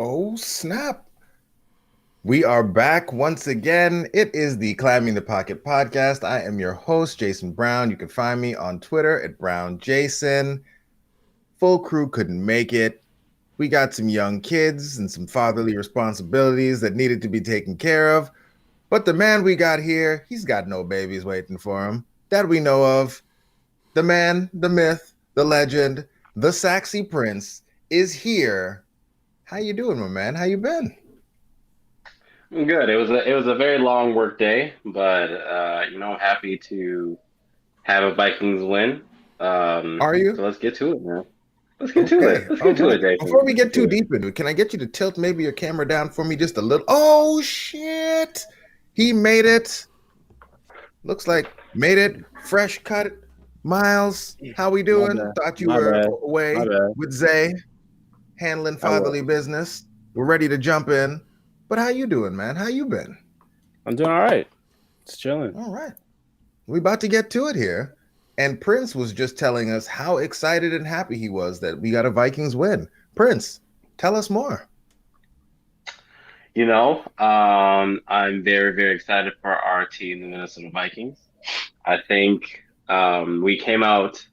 Oh, snap. We are back once again. It is the Climbing the Pocket podcast. I am your host, Jason Brown. You can find me on Twitter at BrownJason. Full crew couldn't make it. We got some young kids and some fatherly responsibilities that needed to be taken care of. But the man we got here, he's got no babies waiting for him that we know of. The man, the myth, the legend, the Saxy Prince is here. How you doing, my man? How you been? I'm good. It was a very long work day, but happy to have a Vikings win. Are you? So let's get to it, man. Let's get to it. Let's get to it, Jason. Before we get too deep into it, can I get you to tilt maybe your camera down for me just a little? Oh shit! He made it. Looks like made it. Fresh cut. Myles, how we doing? Thought you were away with Zay, handling fatherly business. We're ready to jump in. But how you doing, man? How you been? I'm doing all right. It's chilling. All right. We about to get to it here. And Prince was just telling us how excited and happy he was that we got a Vikings win. Prince, tell us more. I'm very, very excited for our team, the Minnesota Vikings. I think we came out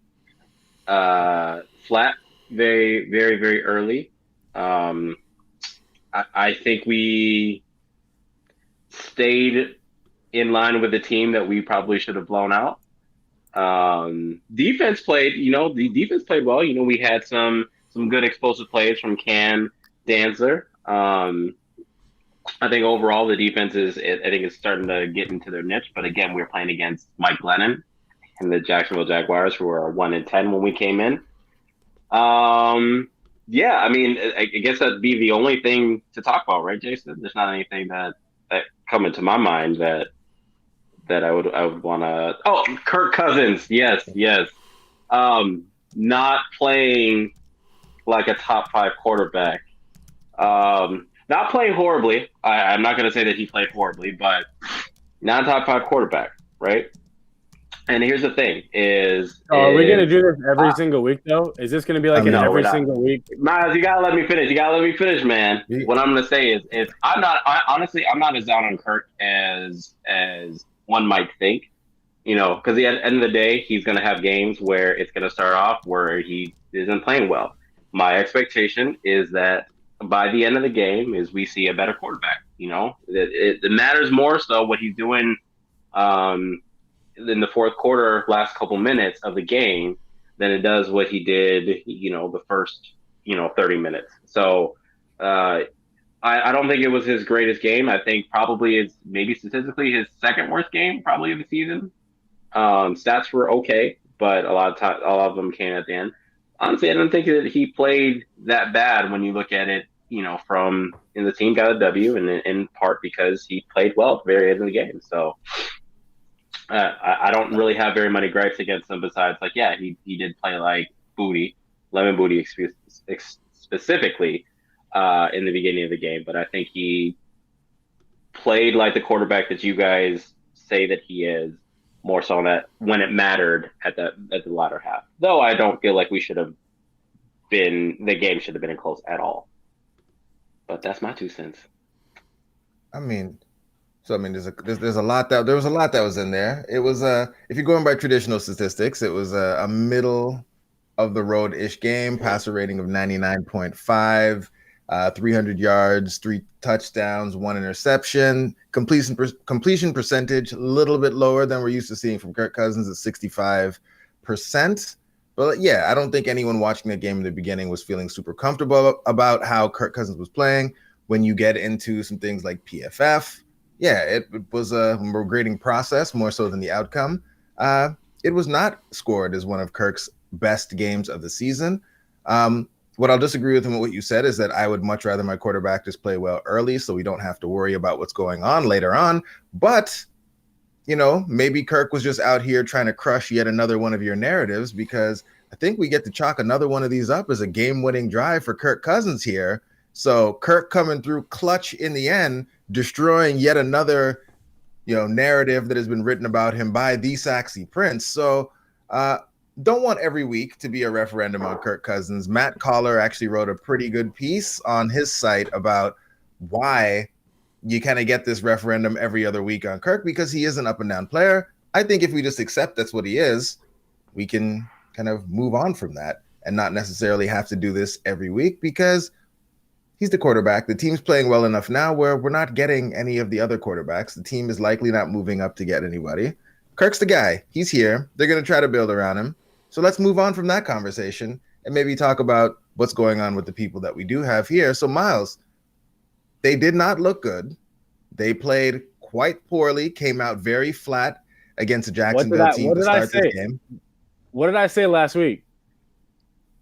flat very, very, very early. I think we stayed in line with the team that we probably should have blown out. Defense played well. We had some good explosive plays from Cam Dantzler. I think overall the defense is starting to get into their niche. But again, we were playing against Mike Glennon and the Jacksonville Jaguars, who were 1-10 when we came in. Yeah, I mean, I guess that'd be the only thing to talk about, right, Jason? There's not anything that come into my mind that I would want to. Oh, Kirk Cousins, yes. Not playing like a top 5 quarterback. Not playing horribly. I'm not going to say that he played horribly, but not a top 5 quarterback, right? And here's the thing: are we gonna do this every single week though? Is this gonna be like every single week? Myles, you gotta let me finish. Man. What I'm gonna say is I'm not as down on Kirk as one might think. Because at the end of the day, he's gonna have games where it's gonna start off where he isn't playing well. my expectation is that by the end of the game is we see a better quarterback. It matters more so what he's doing in the fourth quarter, last couple minutes of the game, than it does what he did, the first, 30 minutes. So I don't think it was his greatest game. I think probably it's maybe statistically his second worst game probably of the season. Stats were okay, but a lot of them came at the end. Honestly, I don't think that he played that bad when you look at it, and the team got a W, and in part because he played well at the very end of the game. So I don't really have very many gripes against him besides, like, yeah, he did play like lemon booty specifically in the beginning of the game, but I think he played like the quarterback that you guys say that he is, more so that when it mattered at the latter half. Though I don't feel like the game should have been close at all. But that's my 2 cents. There's a lot there was a lot that was in there. It was if you're going by traditional statistics, it was a middle of the road-ish game, passer rating of 99.5, 300 yards, 3 touchdowns, 1 interception, completion percentage a little bit lower than we're used to seeing from Kirk Cousins at 65%. But yeah, I don't think anyone watching the game in the beginning was feeling super comfortable about how Kirk Cousins was playing. When you get into some things like PFF, yeah, it was a grading process more so than the outcome. It was not scored as one of Kirk's best games of the season. What I'll disagree with him with what you said is that I would much rather my quarterback just play well early so we don't have to worry about what's going on later on. But, maybe Kirk was just out here trying to crush yet another one of your narratives, because I think we get to chalk another one of these up as a game-winning drive for Kirk Cousins here. So Kirk coming through clutch in the end, destroying yet another, narrative that has been written about him by the Saxy Prince. So don't want every week to be a referendum on Kirk Cousins. Matt Collar actually wrote a pretty good piece on his site about why you kind of get this referendum every other week on Kirk, because he is an up and down player. I think if we just accept that's what he is, we can kind of move on from that and not necessarily have to do this every week, because he's the quarterback. The team's playing well enough now where we're not getting any of the other quarterbacks. The team is likely not moving up to get anybody. Kirk's the guy. He's here. They're going to try to build around him. So let's move on from that conversation and maybe talk about what's going on with the people that we do have here. So, Myles, they did not look good. They played quite poorly, came out very flat against a Jacksonville team to start this game. What did I say last week?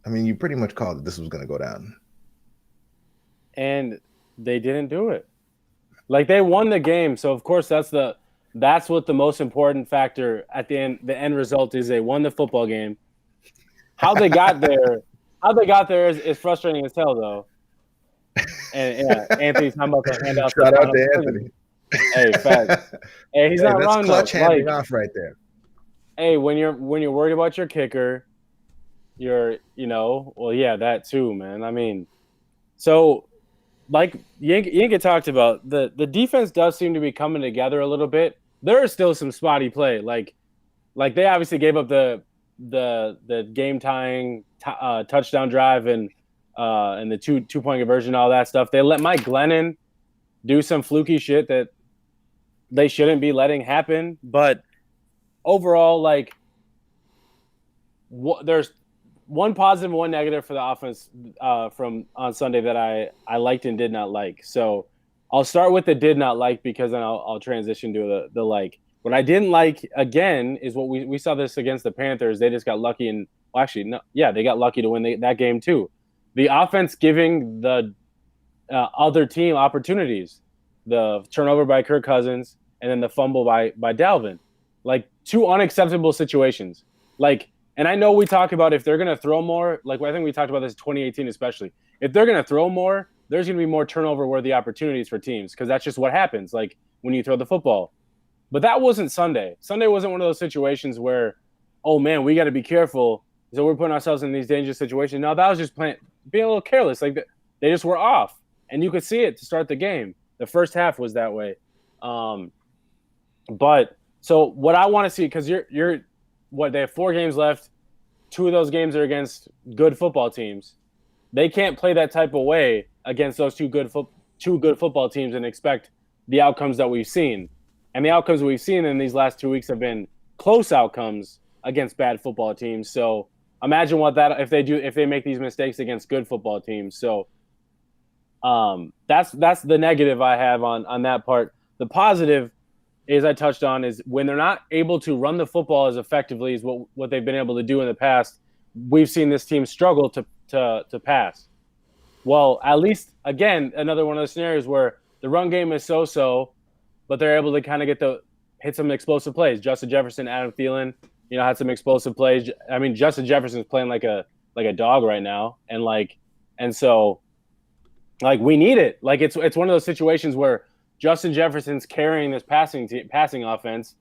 You pretty much called it this was going to go down. And they didn't do it. Like, they won the game, so of course that's what the most important factor at the end. The end result is they won the football game. How they got there is frustrating as hell, though. And yeah, Anthony's talking about the handout. Shout out to Anthony. Hey, fact. Hey, he's not wrong. Clutch handing off right there. Hey, when you're worried about your kicker, that too, man. So. Like Yinka talked about, the defense does seem to be coming together a little bit. There is still some spotty play. Like they obviously gave up the game tying touchdown drive and the two-point conversion, all that stuff. They let Mike Glennon do some fluky shit that they shouldn't be letting happen. But overall, there's one positive, one negative for the offense from on Sunday that I liked and did not like. So I'll start with the did not like, because then I'll transition to the like. What I didn't like, again, is what we saw this against the Panthers. They just got lucky they got lucky to win that game too. The offense giving the other team opportunities. The turnover by Kirk Cousins and then the fumble by Dalvin. Like, 2 unacceptable situations. And I know we talk about if they're going to throw more, I think we talked about this in 2018 especially. If they're going to throw more, there's going to be more turnover-worthy opportunities for teams, because that's just what happens, when you throw the football. But that wasn't Sunday. Sunday wasn't one of those situations where, oh, man, we got to be careful, so we're putting ourselves in these dangerous situations. No, that was just being a little careless. They just were off, and you could see it to start the game. The first half was that way. But so what I want to see, because they have 4 games left. 2 of those games are against good football teams. they can't play that type of way against those two good football teams and expect the outcomes that we've seen. And the outcomes we've seen in these last 2 weeks have been close outcomes against bad football teams. So imagine what that if they make these mistakes against good football teams. So that's the negative I have on that part. The positive is I touched on is when they're not able to run the football as effectively as what they've been able to do in the past, we've seen this team struggle to pass. Well, at least, again, another one of those scenarios where the run game is so, but they're able to kind of hit some explosive plays. Justin Jefferson, Adam Thielen, had some explosive plays. I mean, Justin Jefferson's playing like a dog right now, and so we need it. Like it's one of those situations where Justin Jefferson's carrying this passing offense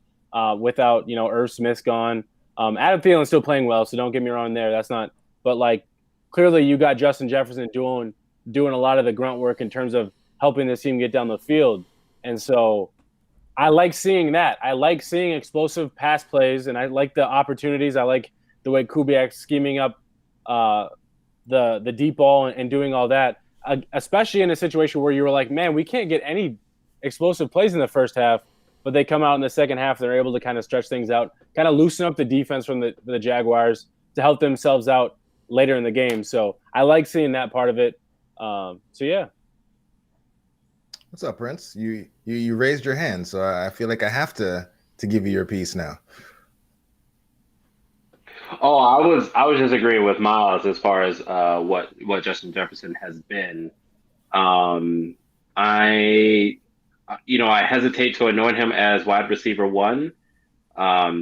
without Irv Smith gone. Adam Thielen's still playing well, so don't get me wrong there. That's not, but clearly you got Justin Jefferson doing a lot of the grunt work in terms of helping this team get down the field, and so I like seeing that. I like seeing explosive pass plays, and I like the opportunities. I like the way Kubiak's scheming up the deep ball and doing all that, especially in a situation where you were like, man, we can't get any explosive plays in the first half, but they come out in the second half. They're able to kind of stretch things out, kind of loosen up the defense from the Jaguars to help themselves out later in the game. So I like seeing that part of it. So yeah. What's up, Prince? You raised your hand, so I feel like I have to give you your piece now. Oh, I was just agreeing with Myles as far as what Justin Jefferson has been. I hesitate to anoint him as wide receiver one,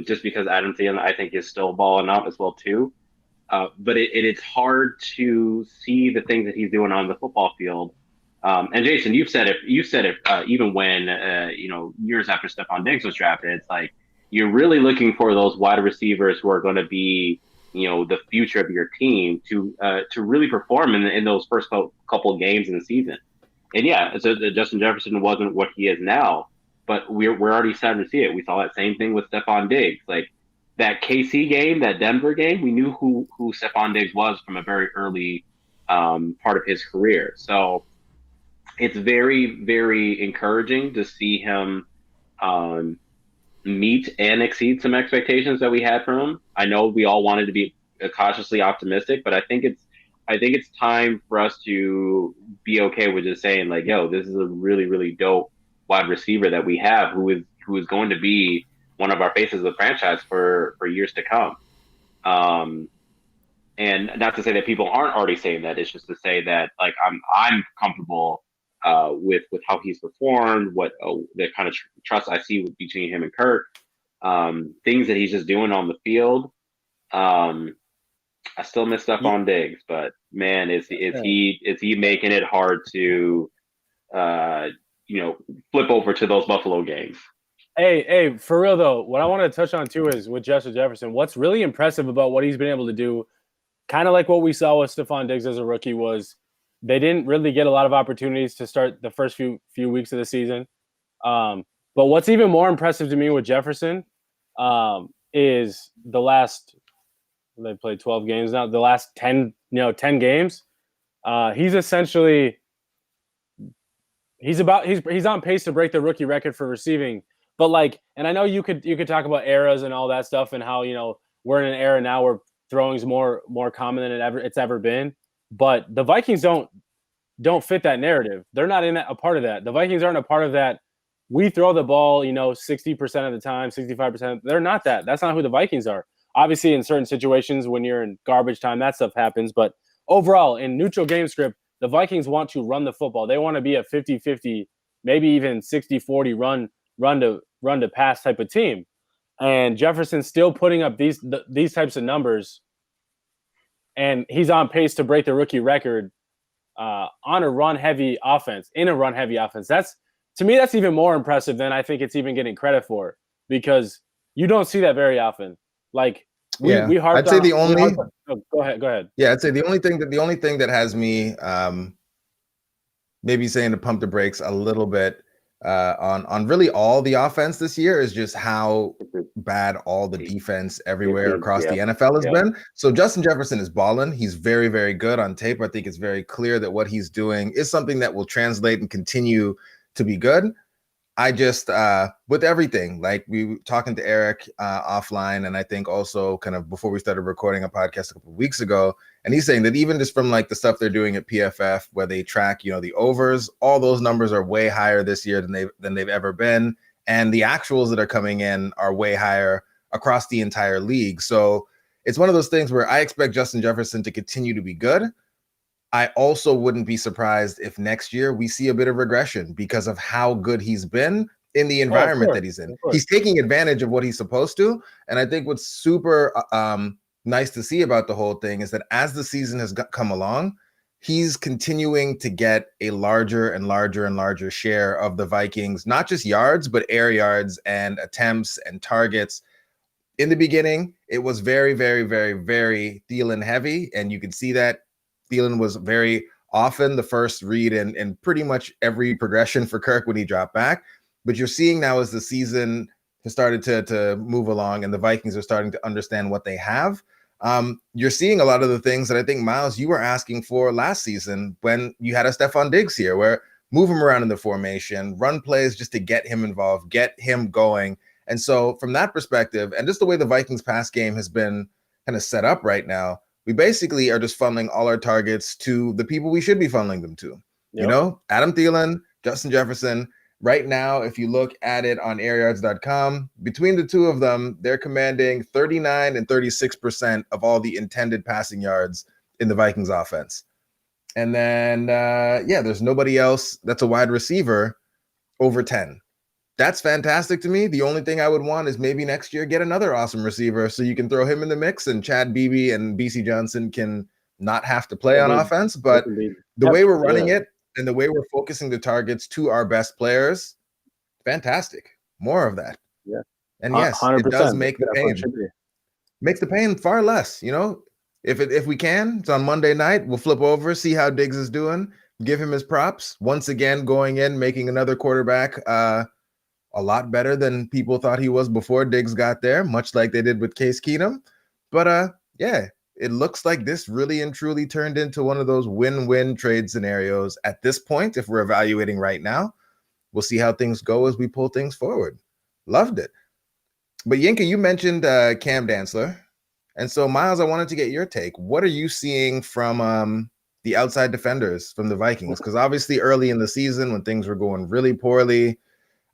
just because Adam Thielen I think is still balling out as well too. But it's hard to see the things that he's doing on the football field. And Jayson, you've said it even when years after Stephon Diggs was drafted, it's like you're really looking for those wide receivers who are going to be the future of your team to really perform in those first couple of games in the season. And yeah, so Justin Jefferson wasn't what he is now, but we're already starting to see it. We saw that same thing with Stephon Diggs, like that KC game, that Denver game. We knew who Stephon Diggs was from a very early part of his career. So it's very, very encouraging to see him meet and exceed some expectations that we had from him. I know we all wanted to be cautiously optimistic, but I think it's time for us to be okay with just saying like, yo, this is a really, really dope wide receiver that we have who is going to be one of our faces of the franchise for years to come. And not to say that people aren't already saying that, it's just to say that like I'm comfortable with how he's performed, what the kind of trust I see between him and Kirk, things that he's just doing on the field. I still miss Stephon Diggs, but man, is he making it hard to flip over to those Buffalo games? Hey, for real though, what I want to touch on too is with Justin Jefferson. What's really impressive about what he's been able to do, kind of like what we saw with Stephon Diggs as a rookie, was they didn't really get a lot of opportunities to start the first few weeks of the season. But what's even more impressive to me with Jefferson is the last. They played 12 games now. The last 10 games, he's essentially he's on pace to break the rookie record for receiving. But and I know you could talk about eras and all that stuff and how we're in an era now where throwing's more common than it's ever been. But the Vikings don't fit that narrative. They're not a part of that. The Vikings aren't a part of that. We throw the ball 60% of the time, 65%. They're not that. That's not who the Vikings are. Obviously, in certain situations, when you're in garbage time, that stuff happens. But overall, in neutral game script, the Vikings want to run the football. They want to be a 50-50, maybe even 60-40 run to pass type of team. And Jefferson's still putting up these types of numbers, and he's on pace to break the rookie record on a run-heavy offense. In a run-heavy offense, to me that's even more impressive than I think it's even getting credit for, because you don't see that very often. We harped I'd say go ahead. Yeah, I'd say the only thing that has me maybe saying to pump the brakes a little bit on really all the offense this year is just how bad all the defense everywhere across the NFL has been. So Justin Jefferson is balling. He's very, very good on tape. I think it's very clear that what he's doing is something that will translate and continue to be good. I just with everything, like we were talking to Eric offline, and I think also kind of before we started recording a podcast a couple of weeks ago, and he's saying that even just from like the stuff they're doing at PFF where they track, the overs, all those numbers are way higher this year than they've ever been, and the actuals that are coming in are way higher across the entire league. So it's one of those things where I expect Justin Jefferson to continue to be good. I also wouldn't be surprised if next year we see a bit of regression because of how good he's been in the environment that he's in. He's taking advantage of what he's supposed to. And I think what's super nice to see about the whole thing is that as the season has come along, he's continuing to get a larger and larger and larger share of the Vikings, not just yards, but air yards and attempts and targets. In the beginning, it was very, very, very, very Thielen heavy. And you can see that Thielen was very often the first read in pretty much every progression for Kirk when he dropped back. But you're seeing now as the season has started to move along and the Vikings are starting to understand what they have. You're seeing a lot of the things that I think, Myles, you were asking for last season when you had a Stephon Diggs here, where move him around in the formation, run plays just to get him involved, get him going. And so from that perspective, and just the way the Vikings pass game has been kind of set up right now, we basically are just funneling all our targets to the people we should be funneling them to. Yep. Adam Thielen, Justin Jefferson. Right now, if you look at it on airyards.com, between the two of them, they're commanding 39 and 36% of all the intended passing yards in the Vikings offense. And then, there's nobody else that's a wide receiver over 10. That's fantastic to me. The only thing I would want is maybe next year get another awesome receiver so you can throw him in the mix and Chad Beebe and BC Johnson can not have to play on offense. But the way we're running it and the way we're focusing the targets to our best players, fantastic. More of that. Yeah. And yes, 100%. It does make the pain. Makes the pain far less, If we can, it's on Monday night. We'll flip over, see how Diggs is doing, give him his props. Once again, going in, making another quarterback a lot better than people thought he was before Diggs got there, much like they did with Case Keenum. But it looks like this really and truly turned into one of those win-win trade scenarios at this point. If we're evaluating right now, we'll see how things go as we pull things forward. Loved it. But Yinka, you mentioned Cam Dantzler. And so, Myles, I wanted to get your take. What are you seeing from the outside defenders from the Vikings? Because obviously early in the season when things were going really poorly,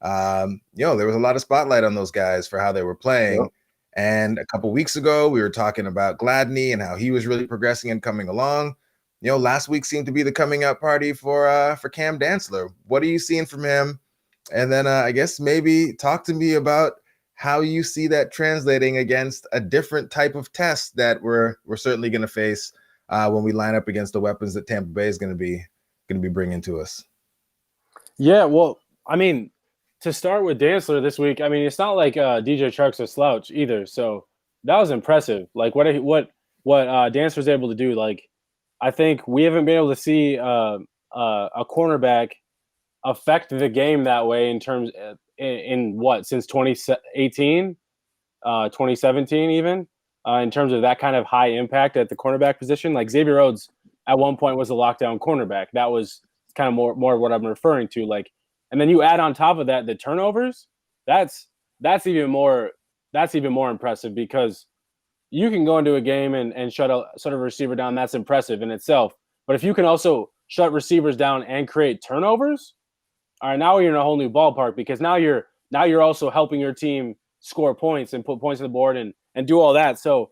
there was a lot of spotlight on those guys for how they were playing. Yep. And a couple weeks ago, we were talking about Gladney and how he was really progressing and coming along. Last week seemed to be the coming out party for Cam Dantzler. What are you seeing from him? And then I guess maybe talk to me about how you see that translating against a different type of test that we're certainly going to face when we line up against the weapons that Tampa Bay is going to be bringing to us. Yeah, well, I mean, to start with Dantzler this week, I mean, it's not like DJ Chark's a slouch either. So that was impressive. Like what Dantzler's able to do. Like, I think we haven't been able to see a cornerback affect the game that way in terms in what, since 2018, 2017 even, in terms of that kind of high impact at the cornerback position. Like Xavier Rhodes at one point was a lockdown cornerback. That was kind of more what I'm referring to. Like, and then you add on top of that the turnovers. That's even more impressive because you can go into a game and shut a receiver down. That's impressive in itself. But if you can also shut receivers down and create turnovers, all right, now you're in a whole new ballpark because now you're also helping your team score points and put points on the board and do all that. So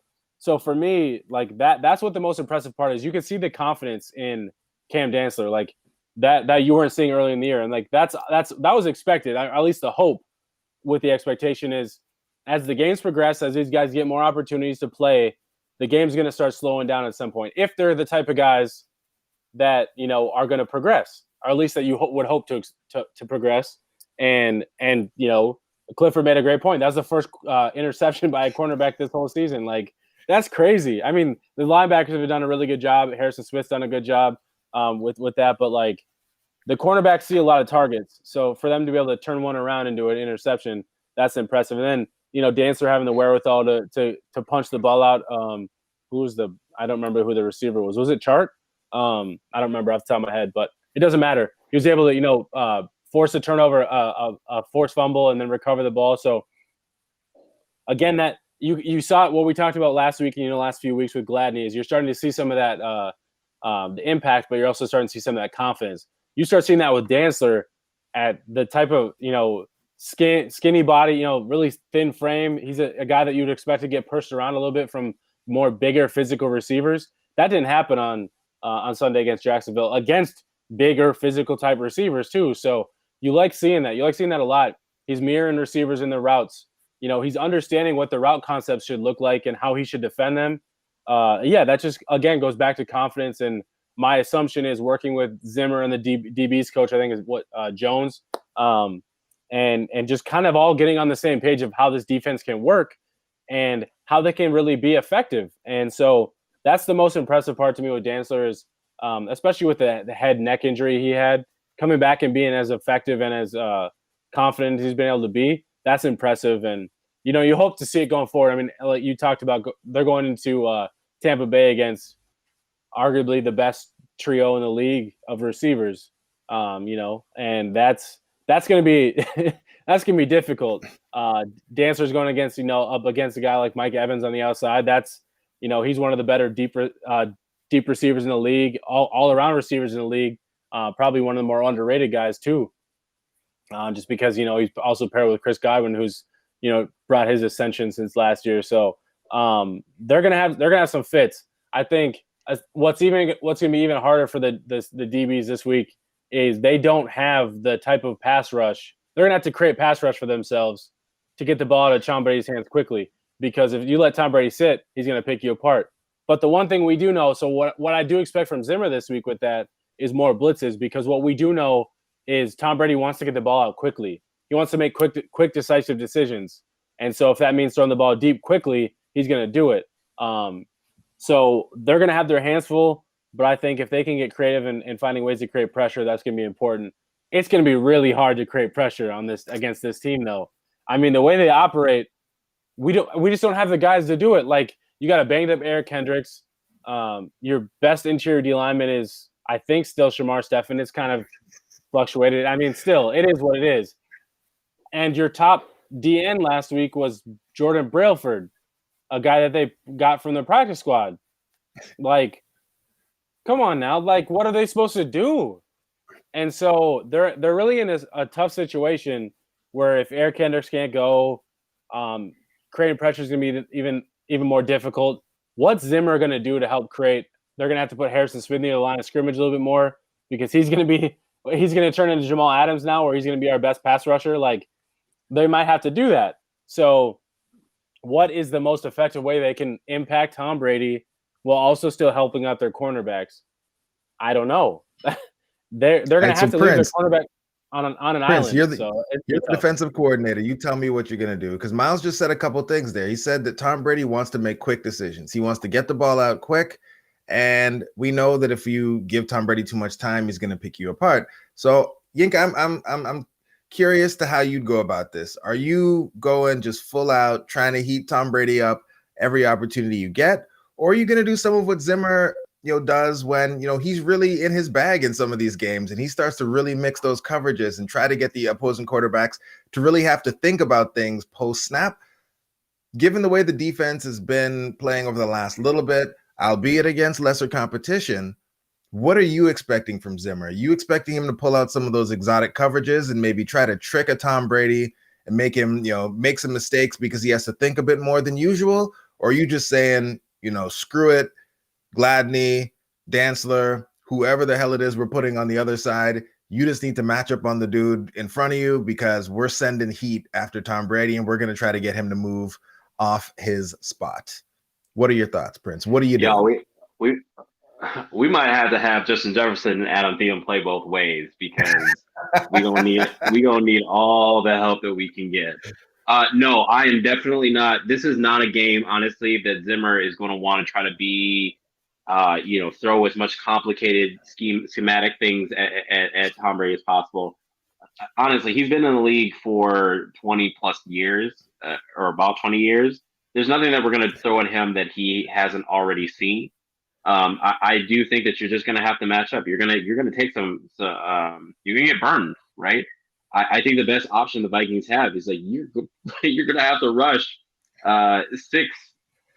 for me, like that's what the most impressive part is. You can see the confidence in Cam Dantzler, like that you weren't seeing early in the year, and like that was expected. At least the hope with the expectation is as the games progress, as these guys get more opportunities to play, the game's going to start slowing down at some point. If they're the type of guys that are going to progress, or at least that you would hope to progress. And Clifford made a great point. That was the first interception by a cornerback this whole season. Like, that's crazy. I mean, the linebackers have done a really good job. Harrison Smith's done a good job with that. But, like, the cornerbacks see a lot of targets. So for them to be able to turn one around into an interception, that's impressive. And then, Dancer having the wherewithal to punch the ball out. I don't remember who the receiver was. Was it Chart? I don't remember off the top of my head, but it doesn't matter. He was able to, force a turnover, a forced fumble, and then recover the ball. So again, that you saw what we talked about last week and last few weeks with Gladney is you're starting to see some of that the impact, but you're also starting to see some of that confidence. You start seeing that with Dantzler at the type of skinny body, really thin frame. He's a guy that you'd expect to get pushed around a little bit from more bigger physical receivers. That didn't happen on Sunday against Jacksonville, against bigger physical type receivers too. So you like seeing that. You like seeing that a lot. He's mirroring receivers in their routes. He's understanding what the route concepts should look like and how he should defend them. That just, again, goes back to confidence. And my assumption is working with Zimmer and the DB's coach, I think is Jones, and just kind of all getting on the same page of how this defense can work and how they can really be effective. And so that's the most impressive part to me with Dantzler is, especially with the head neck injury he had, coming back and being as effective and as confident as he's been able to be. That's impressive. And, you hope to see it going forward. I mean, like you talked about, they're going into Tampa Bay against arguably the best trio in the league of receivers, and that's going to be that's going to be difficult. Dancer's going against, up against a guy like Mike Evans on the outside. That's, he's one of the better deep receivers in the league, all around receivers in the league. Probably one of the more underrated guys too. Just because, he's also paired with Chris Godwin, who's, brought his ascension since last year. So they're gonna have some fits. I think what's gonna be even harder for the DBs this week is they don't have the type of pass rush. They're gonna have to create pass rush for themselves to get the ball out of Tom Brady's hands quickly. Because if you let Tom Brady sit, he's gonna pick you apart. But the one thing we do know, so what I do expect from Zimmer this week with that is more blitzes, because what we do know is Tom Brady wants to get the ball out quickly. He wants to make quick, decisive decisions. And so if that means throwing the ball deep quickly, he's going to do it. So they're going to have their hands full, but I think if they can get creative in finding ways to create pressure, that's going to be important. It's going to be really hard to create pressure against this team, though. I mean, the way they operate, we just don't have the guys to do it. Like, you got a banged up Eric Kendricks. Your best interior D lineman is, I think, still Shamar Stephen. It's kind of fluctuated. I mean, still, it is what it is. And your top DN last week was Jordan Brailford, a guy that they got from the practice squad. Like, come on now. Like, what are they supposed to do? And so they're really in a tough situation where if Eric Kendricks can't go, creating pressure is going to be even more difficult. What's Zimmer going to do to help create? They're going to have to put Harrison Smith near the line of scrimmage a little bit more, because he's going to turn into Jamal Adams now, where he's going to be our best pass rusher. Like, they might have to do that. So what is the most effective way they can impact Tom Brady while also still helping out their cornerbacks? I don't know. They're going to have to leave their cornerback on an island. You're the defensive coordinator. You tell me what you're going to do, because Myles just said a couple things there. He said that Tom Brady wants to make quick decisions. He wants to get the ball out quick, and we know that if you give Tom Brady too much time, he's going to pick you apart. So, Yinka, I'm curious to how you'd go about this. Are you going just full out trying to heat Tom Brady up every opportunity you get, or are you going to do some of what Zimmer does when he's really in his bag in some of these games, and he starts to really mix those coverages and try to get the opposing quarterbacks to really have to think about things post snap? Given the way the defense has been playing over the last little bit, albeit against lesser competition, what are you expecting from Zimmer? Are you expecting him to pull out some of those exotic coverages and maybe try to trick a Tom Brady and make him, make some mistakes because he has to think a bit more than usual? Or are you just saying, screw it, Gladney, Dantzler, whoever the hell it is we're putting on the other side, you just need to match up on the dude in front of you, because we're sending heat after Tom Brady and we're going to try to get him to move off his spot? What are your thoughts, Prince? What do you do? We might have to have Justin Jefferson and Adam Thielen play both ways, because we gonna need all the help that we can get. No, I am definitely not. This is not a game, honestly, that Zimmer is going to want to try to be throw as much complicated schematic things at Tom Brady as possible. Honestly, he's been in the league for 20 plus years, or about 20 years. There's nothing that we're going to throw at him that he hasn't already seen. I do think that you're just going to have to match up. You're going to take you're going to get burned, right? I think the best option the Vikings have is you're going to have to rush 6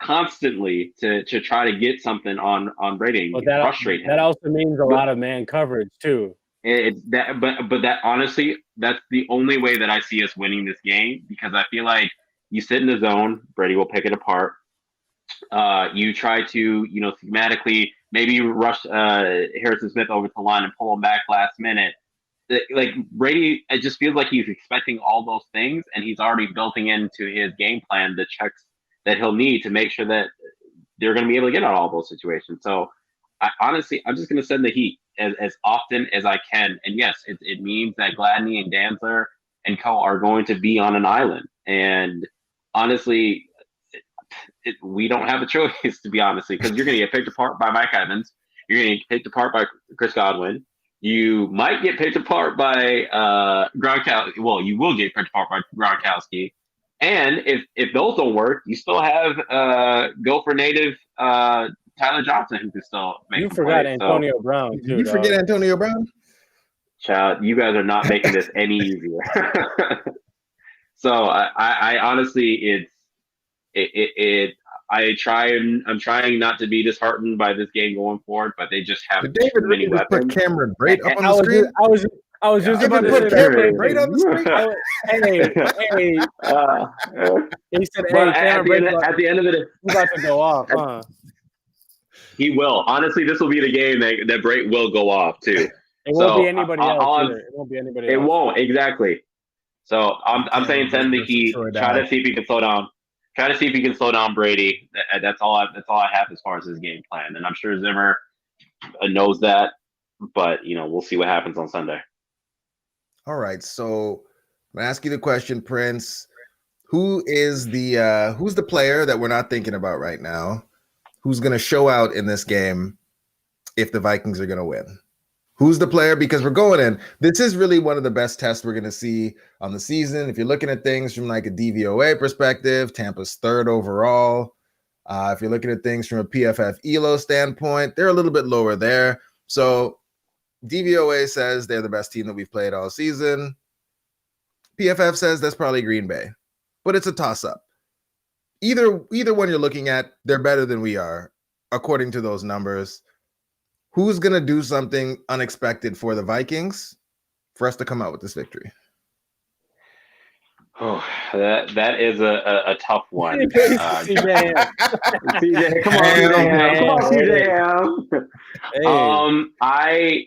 constantly to try to get something on Brady and frustrate him. That also means a lot of man coverage too. But that honestly, that's the only way that I see us winning this game, because I feel like you sit in the zone, Brady will pick it apart. You try to, schematically maybe rush Harrison Smith over to the line and pull him back last minute. Like Brady, it just feels like he's expecting all those things, and he's already building into his game plan the checks that he'll need to make sure that they're going to be able to get out all those situations. So I'm just going to send the heat as often as I can. And yes, it means that Gladney and Dantzler and co are going to be on an island. And honestly, we don't have a choice, to be honest, because you're going to get picked apart by Mike Evans. You're going to get picked apart by Chris Godwin. You might get picked apart by Gronkowski. Well, you will get picked apart by Gronkowski. And if those don't work, you still have Gopher native Tyler Johnson, who can still make. You forgot Antonio Brown too. Did you forget Antonio Brown? Child, you guys are not making this any easier. So I honestly, I'm trying not to be disheartened by this game going forward, but they just have Did David many really weapons. Put Cameron Brate up on the screen? I was just about to put say Cameron Brate on the screen. Hey. He said, but at the end of the day, he's about to go off, huh? He will. Honestly, this will be the game that Brate will go off too. It won't be anybody else. It won't be anybody else. It won't, exactly. So I'm saying send the heat. Try to see if he can slow down. Try to see if he can slow down Brady. That's all I have as far as his game plan. And I'm sure Zimmer knows that. But we'll see what happens on Sunday. All right. So I'm gonna ask you the question, Prince. Who's the player that we're not thinking about right now? Who's gonna show out in this game if the Vikings are gonna win? Who's the player? Because we're going in. This is really one of the best tests we're going to see on the season. If you're looking at things from like a DVOA perspective, Tampa's 3rd overall. If you're looking at things from a PFF ELO standpoint, they're a little bit lower there. So DVOA says they're the best team that we've played all season. PFF says that's probably Green Bay, but it's a toss-up. Either one you're looking at, they're better than we are, according to those numbers. Who's going to do something unexpected for the Vikings for us to come out with this victory? Oh, that is a tough one. CJ, come on, CJ.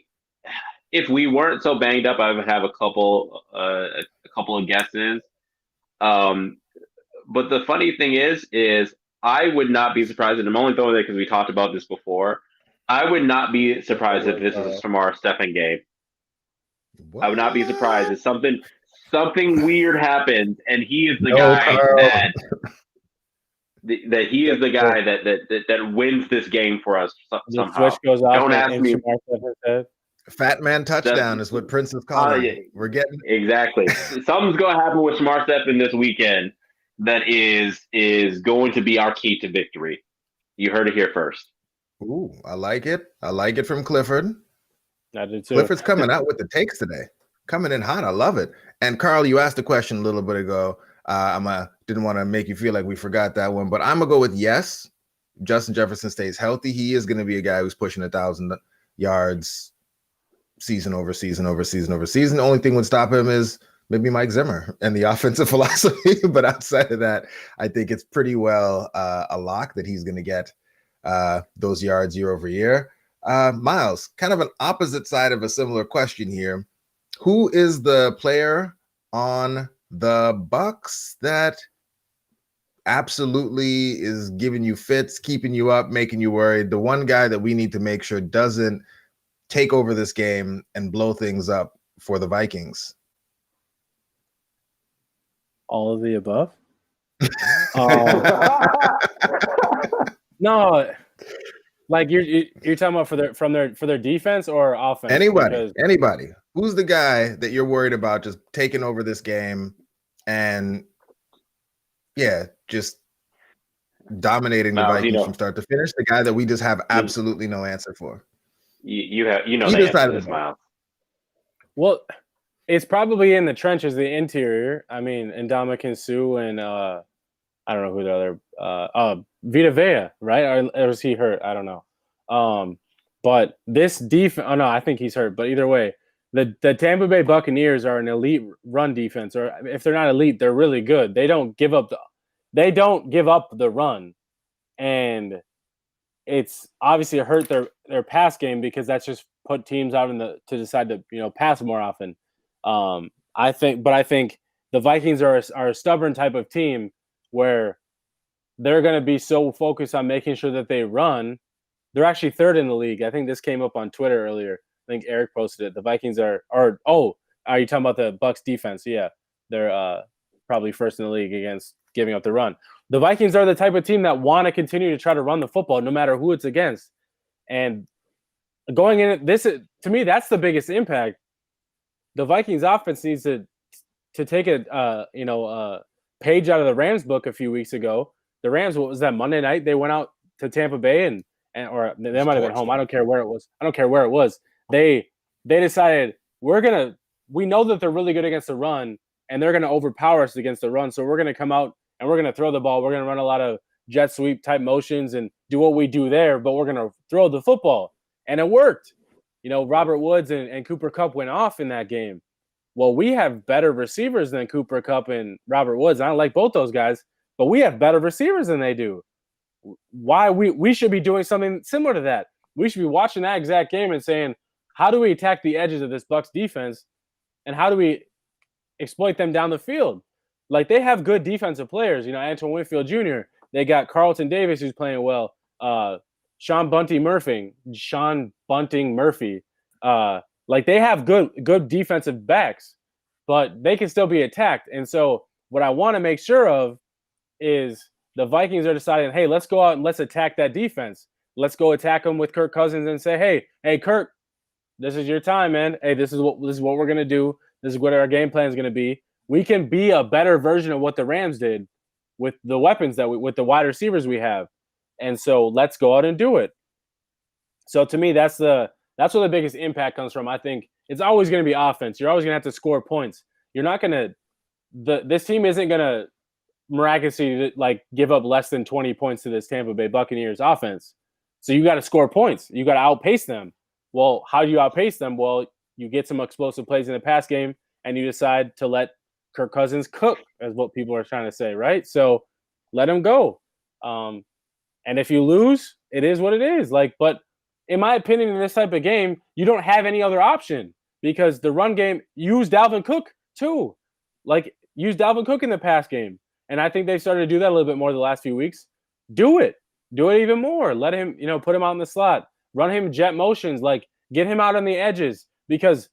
If we weren't so banged up, I would have a couple of guesses. But the funny thing is I would not be surprised, and I'm only throwing it because we talked about this before. I would not be surprised if this is from our Stephen game. I would not be surprised if something weird happens, and he is the guy that he is the guy that wins this game for us somehow. Switch goes off. Don't ask me. Fat man touchdown is what Prince is calling. Yeah, we're getting exactly. Something's going to happen with Smart Stephen this weekend that is going to be our key to victory. You heard it here first. Ooh, I like it. I like it from Clifford. I do too. Clifford's coming out with the takes today. Coming in hot. I love it. And Carl, you asked a question a little bit ago. Didn't want to make you feel like we forgot that one, but I'm going to go with yes. Justin Jefferson stays healthy. He is going to be a guy who's pushing 1,000 yards season over season over season over season. The only thing would stop him is maybe Mike Zimmer and the offensive philosophy. But outside of that, I think it's pretty well a lock that he's going to get those yards year over year. Myles, kind of an opposite side of a similar question here. Who is the player on the Bucs that absolutely is giving you fits, keeping you up, making you worried? The one guy that we need to make sure doesn't take over this game and blow things up for the Vikings? All of the above? No. Like you're talking about for their defense or offense? Anybody. Who's the guy that you're worried about just taking over this game and just dominating the Vikings from start to finish? The guy that we just have absolutely no answer for. You have the answer to this, Myles. Well, it's probably in the trenches, the interior. I mean, Ndamukong Suh and I don't know who the other Vita Vea, right? Or is he hurt? I don't know. But this defense, no, I think he's hurt. But either way, the Tampa Bay Buccaneers are an elite run defense, or if they're not elite, they're really good. They don't give up the run, and it's obviously hurt their pass game because that's just put teams out to decide to pass more often. I think the Vikings are a stubborn type of team where they're going to be so focused on making sure that they run. They're actually third in the league. I think this came up on Twitter earlier. I think Eric posted it. The Vikings are you talking about the Bucs defense? Yeah, they're probably first in the league against giving up the run. The Vikings are the type of team that want to continue to try to run the football no matter who it's against. And going in this, to me, that's the biggest impact. The Vikings offense needs to take a page out of the Rams book a few weeks ago. The Rams, what was that, Monday night? They went out to Tampa Bay or they might have been home. I don't care where it was. They decided we know that they're really good against the run and they're going to overpower us against the run. So we're going to come out and we're going to throw the ball. We're going to run a lot of jet sweep type motions and do what we do there, but we're going to throw the football. And it worked. Robert Woods and Cooper Kupp went off in that game. Well, we have better receivers than Cooper Kupp and Robert Woods. I don't like both those guys, but we have better receivers than they do. Why we should be doing something similar to that. We should be watching that exact game and saying, how do we attack the edges of this Bucs defense and how do we exploit them down the field? Like, they have good defensive players. Antoine Winfield Jr. They got Carlton Davis, who's playing well. Sean Bunting Murphy. They have good defensive backs, but they can still be attacked. And so what I want to make sure of is the Vikings are deciding, hey, let's go out and let's attack that defense. Let's go attack them with Kirk Cousins and say, hey, Kirk, this is your time, man. Hey, this is what we're going to do. This is what our game plan is going to be. We can be a better version of what the Rams did with the weapons with the wide receivers we have. And so let's go out and do it. So to me, that's where the biggest impact comes from. I think it's always going to be offense. You're always going to have to score points. You're not going to this team isn't going to miraculously give up less than 20 points to this Tampa Bay Buccaneers offense. So you got to score points. You got to outpace them. Well, how do you outpace them? Well, you get some explosive plays in the pass game and you decide to let Kirk Cousins cook, as what people are trying to say, right? So let him go. And if you lose, it is what it is. But in my opinion, in this type of game, you don't have any other option because the run game, use Dalvin Cook too. Use Dalvin Cook in the pass game. And I think they've started to do that a little bit more the last few weeks. Do it even more. Let him, put him out in the slot. Run him jet motions. Get him out on the edges because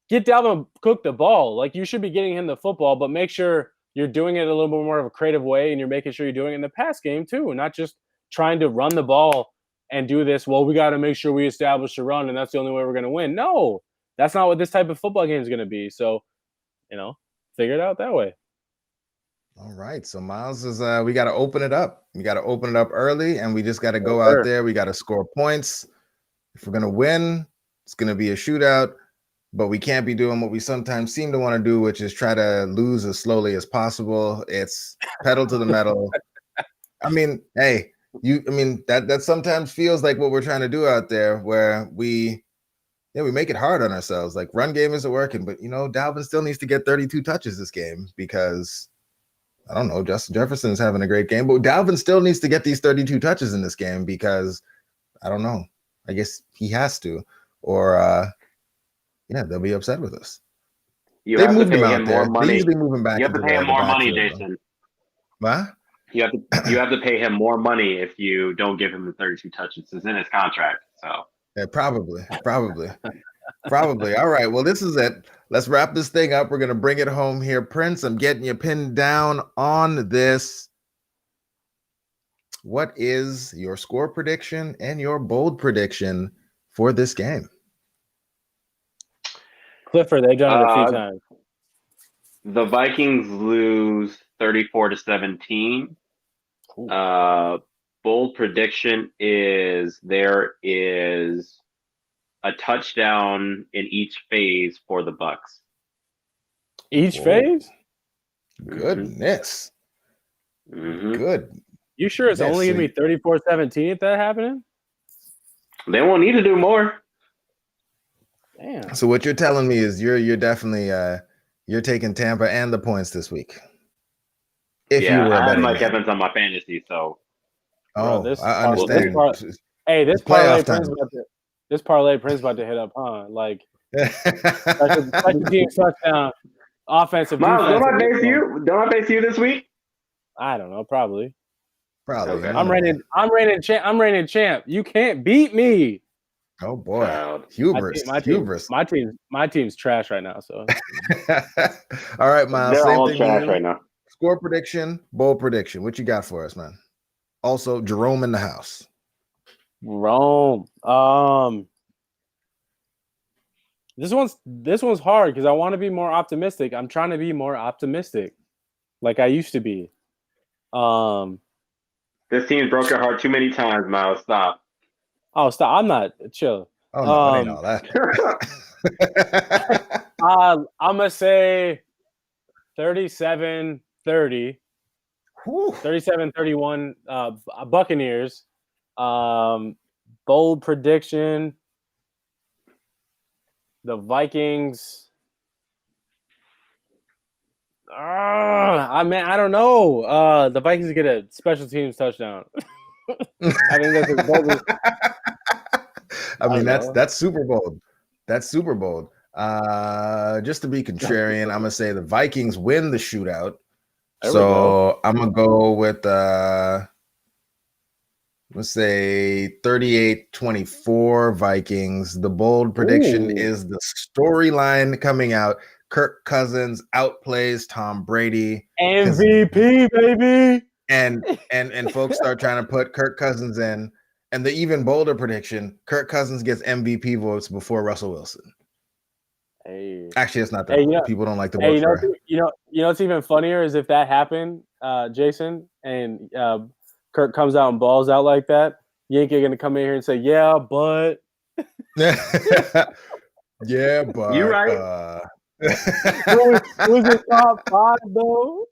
get Dalvin Cook the ball. You should be getting him the football, but make sure you're doing it a little bit more of a creative way and you're making sure you're doing it in the pass game too, not just trying to run the ball and do this. Well, we got to make sure we establish a run and that's the only way we're going to win. No, that's not what this type of football game is going to be. So, figure it out that way. All right. So Myles is we got to open it up. We got to open it up early and we just got to go out there. We got to score points. If we're going to win, it's going to be a shootout, but we can't be doing what we sometimes seem to want to do, which is try to lose as slowly as possible. It's pedal to the metal. I mean, hey, that sometimes feels like what we're trying to do out there where we make it hard on ourselves. Run game isn't working, but Dalvin still needs to get 32 touches this game because I don't know, Justin Jefferson is having a great game, but Dalvin still needs to get these 32 touches in this game because I don't know. I guess he has to, or they'll be upset with us. You have to pay him more money. They usually move him back. You have to pay him more money, Jayson. What? You have to pay him more money if you don't give him the 32 touches. It's in his contract. So yeah, probably. All right. Well, this is it. Let's wrap this thing up. We're gonna bring it home here, Prince. I'm getting you pinned down on this. what is your score prediction and your bold prediction for this game? Clifford, they've done it a few times. The Vikings lose 34-17. Bold prediction is there is a touchdown in each phase for the Bucs. Each phase? Goodness. Mm-hmm. Good. You sure it's only going to be 34-17 if that happening? They won't need to do more. Damn. So what you're telling me is you're definitely you're taking Tampa and the points this week. If you were I had betting Mike Evans on my fantasy, so. Oh, Bro, I understand. This playoff parlay Prince about to hit up, huh? Like special teams touchdown, offensive Miles, defense. don't I base you this week? I don't know, probably. Okay. I'm reigning champ. You can't beat me. Oh boy, hubris. My team's trash right now. So. All right, Miles. They're same all thing trash right now. Score prediction, bold prediction. What you got for us, man? Also, Jerome in the house. Rome. This one's hard because I want to be more optimistic. I'm trying to be more optimistic, like I used to be. This team's broke your heart too many times, Miles. Stop. Oh, stop! I'm not chill. Oh no, it ain't all that. I'm gonna say 37-30. 37-31 Buccaneers. Bold prediction. The Vikings. I don't know. The Vikings get a special teams touchdown. I think that's as bold as, I mean, that's super bold. That's super bold. Just to be contrarian, I'm gonna say the Vikings win the shootout. So I'm gonna go with let's say 38-24 Vikings. The bold prediction is the storyline coming out. Kirk Cousins outplays Tom Brady. MVP, baby. And folks start trying to put Kirk Cousins in. And the even bolder prediction, Kirk Cousins gets MVP votes before Russell Wilson. Hey. Actually, it's not that. People don't like the vote for it. You know what's even funnier is if that happened, Jayson, and Kirk comes out and balls out like that, Yinka gonna come in here and say, yeah, but yeah, but you're right. Who's the top 5 though?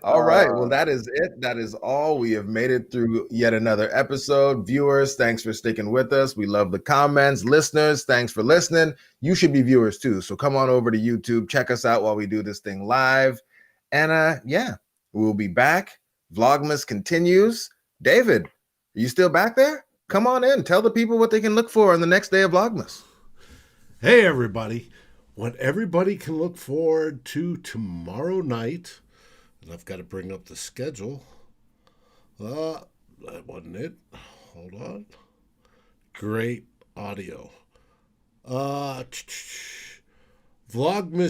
All right. Well, that is it. That is all. We have made it through yet another episode. Viewers, thanks for sticking with us. We love the comments. Listeners, thanks for listening. You should be viewers too. So come on over to YouTube. Check us out while we do this thing live. And we'll be back. Vlogmas continues. David, are you still back there? Come on in. Tell the people what they can look for on the next day of Vlogmas. Hey, everybody. What everybody can look forward to tomorrow night, and I've got to bring up the schedule. That wasn't it. Hold on. Great audio. Vlogmas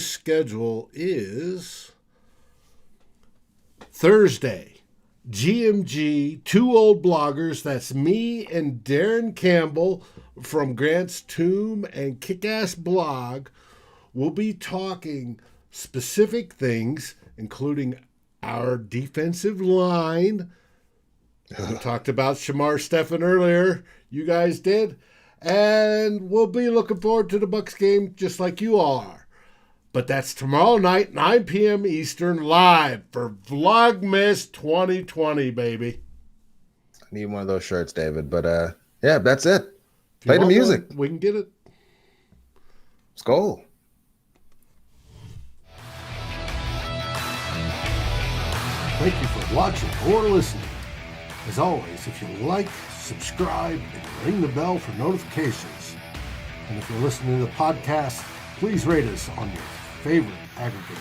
schedule is Thursday. GMG, 2 old bloggers, that's me and Darren Campbell from Grant's Tomb and Kick-Ass Blog, will be talking specific things, including our defensive line. We talked about Shamar Stephen earlier. You guys did. And we'll be looking forward to the Bucs game just like you all are. But that's tomorrow night, 9 p.m. Eastern, live for Vlogmas 2020, baby. I need one of those shirts, David. But that's it. Play the music. We can get it. SKOL. Thank you for watching or listening. As always, if you like, subscribe, and ring the bell for notifications. And if you're listening to the podcast, please rate us on your favorite aggregator.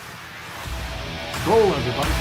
SKOL, everybody.